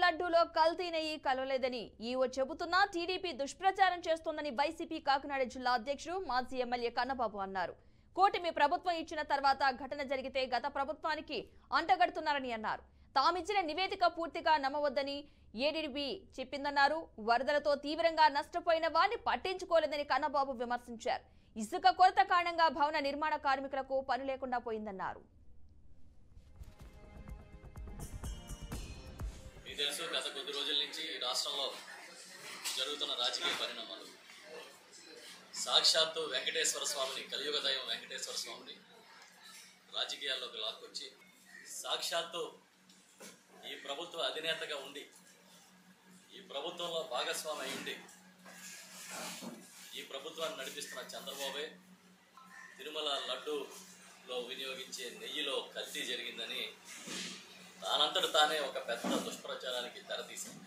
లడ్డూలో కల్తీ నెయ్యి కలవలేదని ఈవో చెబుతున్నా టీడీపీ దుష్ప్రచారం చేస్తోందని వైసీపీ కాకినాడ జిల్లా అధ్యక్షుడు మాజీ ఎమ్మెల్యే కన్నబాబు అన్నారు. కూటమి ప్రభుత్వం ఇచ్చిన తర్వాత ఘటన జరిగితే గత ప్రభుత్వానికి అంటగడుతున్నారని అన్నారు. తామిచ్చిన నివేదిక పూర్తిగా నమ్మవద్దని ఏడీడీబీ చెప్పిందన్నారు. వరదలతో తీవ్రంగా నష్టపోయిన వారిని పట్టించుకోలేదని కన్నబాబు విమర్శించారు. ఇసుక కొరత కారణంగా భవన నిర్మాణ కార్మికులకు పని లేకుండా పోయిందన్నారు. తెలుసు గత కొద్ది రోజుల నుంచి రాష్ట్రంలో జరుగుతున్న రాజకీయ పరిణామాలు సాక్షాత్తు వెంకటేశ్వర స్వామిని కలియుగ దైవం వెంకటేశ్వర స్వామిని రాజకీయాల్లోకి లాక్కొచ్చి సాక్షాత్తు ఈ ప్రభుత్వ అధినేతగా ఉండి ఈ ప్రభుత్వంలో భాగస్వామి అయి ఈ ప్రభుత్వాన్ని నడిపిస్తున్న చంద్రబాబే తిరుమల లడ్డూలో వినియోగించే నెయ్యిలో కల్తీ జరిగిందని దానంతట తానే ఒక పెద్ద దుష్ప్రచారానికి తెరతీసింది.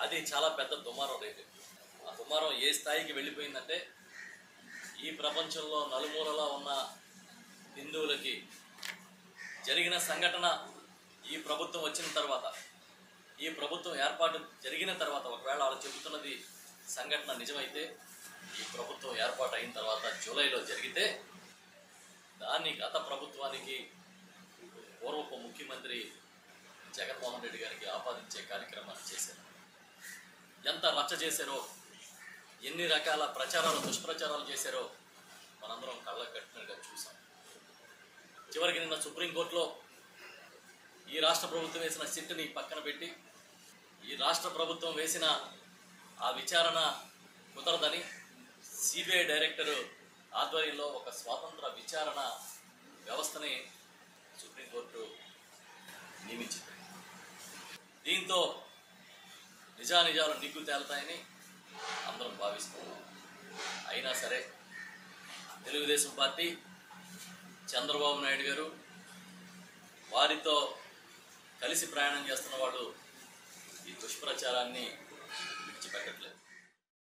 అది చాలా పెద్ద దుమారం రేపు. ఆ దుమారం ఏ స్థాయికి వెళ్ళిపోయిందంటే ఈ ప్రపంచంలో నలుమూలలా ఉన్న హిందువులకి జరిగిన సంఘటన ఈ ప్రభుత్వం వచ్చిన తర్వాత, ఈ ప్రభుత్వం ఏర్పాటు జరిగిన తర్వాత, ఒకవేళ వాళ్ళు చెబుతున్నది సంఘటన నిజమైతే ఈ ప్రభుత్వం ఏర్పాటు అయిన తర్వాత జూలైలో జరిగితే దాన్ని గత ప్రభుత్వానికి పూర్వపు ముఖ్యమంత్రి జగన్మోహన్ రెడ్డి గారికి ఆపాదించే కార్యక్రమాన్ని చేశారు. ఎంత రచ్చ చేశారో, ఎన్ని రకాల ప్రచారాలు దుష్ప్రచారాలు చేశారో మనందరం కళ్ళకు కట్టినట్టుగా చూసాం. చివరికి నిన్న సుప్రీంకోర్టులో ఈ రాష్ట్ర ప్రభుత్వం వేసిన సిట్ని పక్కన పెట్టి ఈ రాష్ట్ర ప్రభుత్వం వేసిన ఆ విచారణ కుదరదని సిబిఐ డైరెక్టర్ ఆధ్వర్యంలో ఒక స్వాతంత్ర విచారణ వ్యవస్థని సుప్రీంకోర్టు నియమించింది. దీంతో నిజానిజాలు నిగ్గు తేలుతాయని అందరం భావిస్తున్నాం. అయినా సరే తెలుగుదేశం పార్టీ, చంద్రబాబు నాయుడు గారు, వారితో కలిసి ప్రయాణం చేస్తున్న వాళ్ళు ఈ దుష్ప్రచారాన్ని విడిచిపెట్టట్లేదు.